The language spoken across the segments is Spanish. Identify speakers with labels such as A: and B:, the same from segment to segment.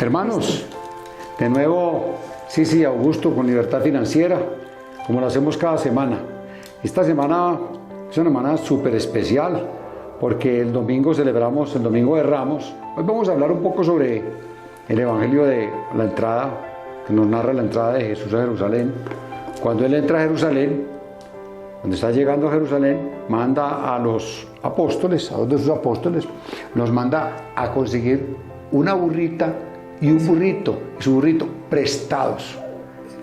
A: Hermanos, de nuevo, sí, Augusto con Libertad Financiera, como lo hacemos cada semana. Esta semana es una semana súper especial, porque el domingo celebramos el Domingo de Ramos. Hoy vamos a hablar un poco sobre el Evangelio de la entrada, que nos narra la entrada de Jesús a Jerusalén. Cuando Él entra a Jerusalén, cuando está llegando a Jerusalén, manda a los apóstoles, a dos de sus apóstoles, los manda a conseguir una burrita y un burrito, y su burrito, prestados.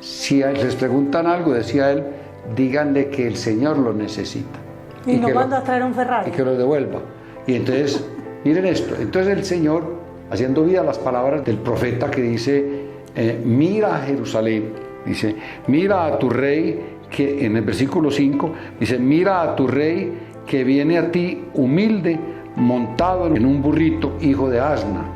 A: Si les preguntan algo, decía Él, díganle que el Señor lo necesita.
B: Y no manda a traer un Ferrari.
A: Y que lo devuelva. Y entonces, miren esto, entonces el Señor, haciendo vida a las palabras del profeta que dice, mira a Jerusalén, dice, mira a tu rey, que en el versículo 5, dice, mira a tu rey que viene a ti humilde, montado en un burrito, hijo de asna.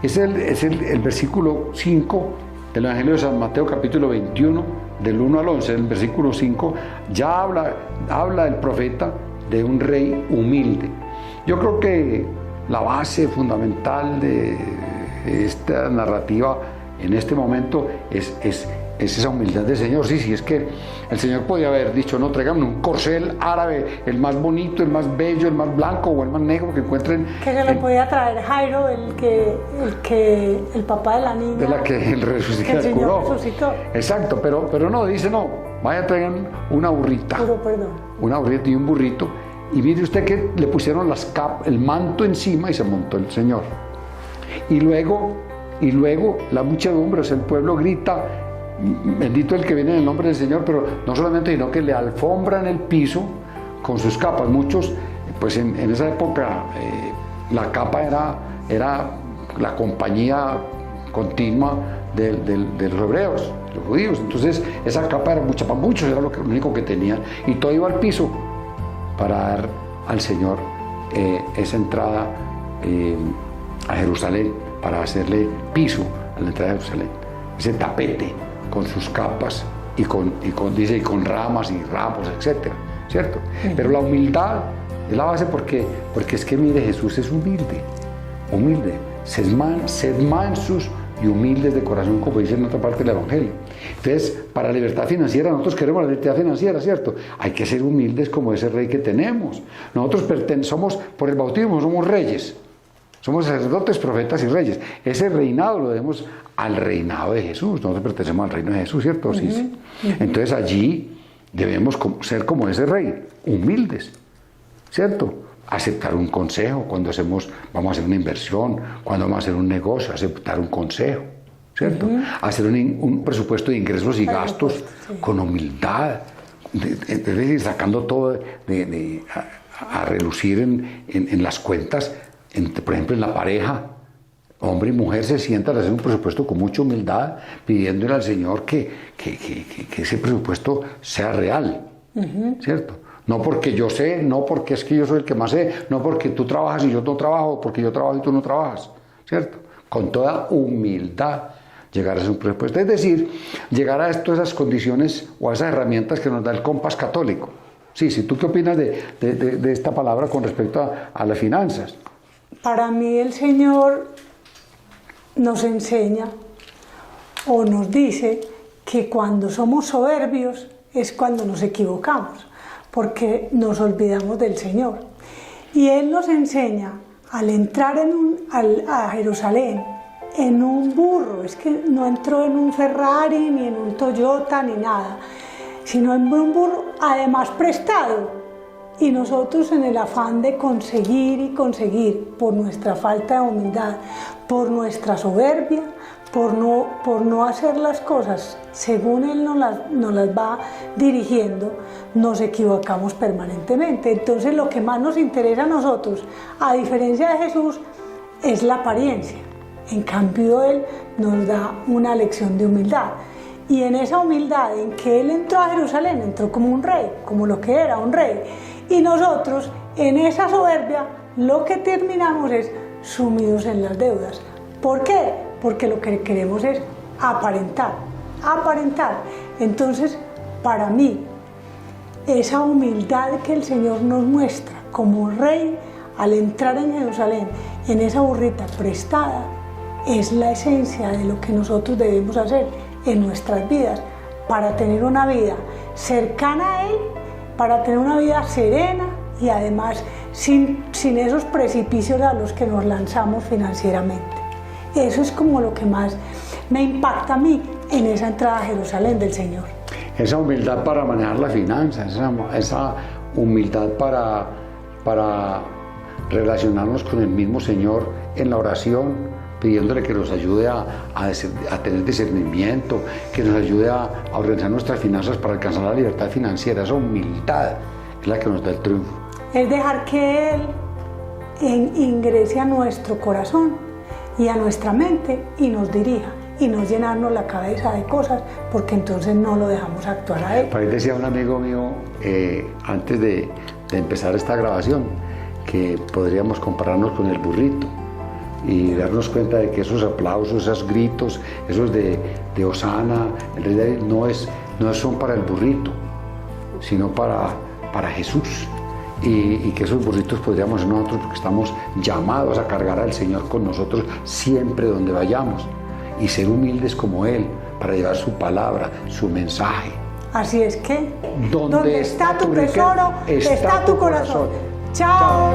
A: Es el versículo 5 del Evangelio de San Mateo, capítulo 21, del 1 al 11. En el versículo 5 ya habla el profeta de un rey humilde. Yo creo que la base fundamental de esta narrativa en este momento es esa humildad del Señor. Sí, es que el Señor podía haber dicho, no, tráiganme un corcel árabe, el más bonito, el más bello, el más blanco o el más negro que encuentren.
B: Que se lo podía traer Jairo, el papá de la niña.
A: De la que el
B: Señor resucitó.
A: Exacto, pero no, dice no, vaya, traigan una burrita. Una burrita y un burrito. Y mire usted que le pusieron el manto encima y se montó el Señor. Y luego la muchedumbre, o sea, el pueblo grita, bendito el que viene en el nombre del Señor, pero no solamente, sino que le alfombran el piso con sus capas. Muchos, pues en esa época, la capa era la compañía continua de los hebreos, los judíos. Entonces, esa capa era mucha para muchos, era lo único que tenían. Y todo iba al piso para dar al Señor esa entrada a Jerusalén, para hacerle piso a la entrada de Jerusalén. Ese tapete con sus capas y con ramas y ramos, etcétera, ¿cierto? Pero la humildad es la base porque es que, mire, Jesús es humilde. Sed mansos y humildes de corazón, como dice en otra parte del Evangelio. Entonces, para la libertad financiera, nosotros queremos la libertad financiera, ¿cierto? Hay que ser humildes como ese rey que tenemos. Nosotros somos, por el bautismo, somos reyes. Somos sacerdotes, profetas y reyes. Ese reinado lo debemos al reinado de Jesús. Nosotros pertenecemos al reino de Jesús, ¿cierto? Sí. Entonces allí debemos ser como ese rey, humildes, ¿cierto? Aceptar un consejo cuando vamos a hacer una inversión, cuando vamos a hacer un negocio, aceptar un consejo, ¿cierto? Hacer un presupuesto de ingresos y gastos con humildad, es decir, sacando todo a relucir en las cuentas. Por ejemplo, en la pareja, hombre y mujer se sientan a hacer un presupuesto con mucha humildad, pidiéndole al Señor que ese presupuesto sea real, ¿cierto? No porque yo sé, no porque es que yo soy el que más sé, no porque tú trabajas y yo no trabajo, porque yo trabajo y tú no trabajas, ¿cierto? Con toda humildad llegar a hacer un presupuesto. Es decir, llegar a todas esas condiciones o a esas herramientas que nos da el compás católico. Sí, ¿tú qué opinas de esta palabra con respecto a las finanzas?
B: Para mí el Señor nos enseña o nos dice que cuando somos soberbios es cuando nos equivocamos, porque nos olvidamos del Señor. Y Él nos enseña al entrar a Jerusalén en un burro, es que no entró en un Ferrari, ni en un Toyota, ni nada, sino en un burro, además prestado. Y nosotros en el afán de conseguir, por nuestra falta de humildad, por nuestra soberbia, por no hacer las cosas según Él nos las va dirigiendo, nos equivocamos permanentemente. Entonces lo que más nos interesa a nosotros, a diferencia de Jesús, es la apariencia. En cambio, Él nos da una lección de humildad. Y en esa humildad en que Él entró a Jerusalén, entró como un rey, como lo que era un rey. Y nosotros, en esa soberbia, lo que terminamos es sumidos en las deudas. ¿Por qué? Porque lo que queremos es aparentar. Entonces, para mí, esa humildad que el Señor nos muestra como rey al entrar en Jerusalén, en esa burrita prestada, es la esencia de lo que nosotros debemos hacer en nuestras vidas para tener una vida cercana a Él, para tener una vida serena y además sin esos precipicios a los que nos lanzamos financieramente. Eso es como lo que más me impacta a mí en esa entrada a Jerusalén del Señor.
A: Esa humildad para manejar las finanzas, esa humildad para relacionarnos con el mismo Señor en la oración, pidiéndole que nos ayude a tener discernimiento, que nos ayude a organizar nuestras finanzas para alcanzar la libertad financiera. Esa humildad es la que nos da el triunfo.
B: Es dejar que Él ingrese a nuestro corazón y a nuestra mente y nos dirija y no llenarnos la cabeza de cosas, porque entonces no lo dejamos actuar a Él.
A: Por ahí decía un amigo mío antes de empezar esta grabación que podríamos compararnos con el burrito y darnos cuenta de que esos aplausos, esos gritos, esos de Hosana, en realidad no son para el burrito, sino para Jesús. Y que esos burritos podríamos ser nosotros, porque estamos llamados a cargar al Señor con nosotros siempre donde vayamos y ser humildes como Él para llevar su palabra, su mensaje.
B: Así es que
A: donde
B: está tu tesoro, está tu corazón. Chao.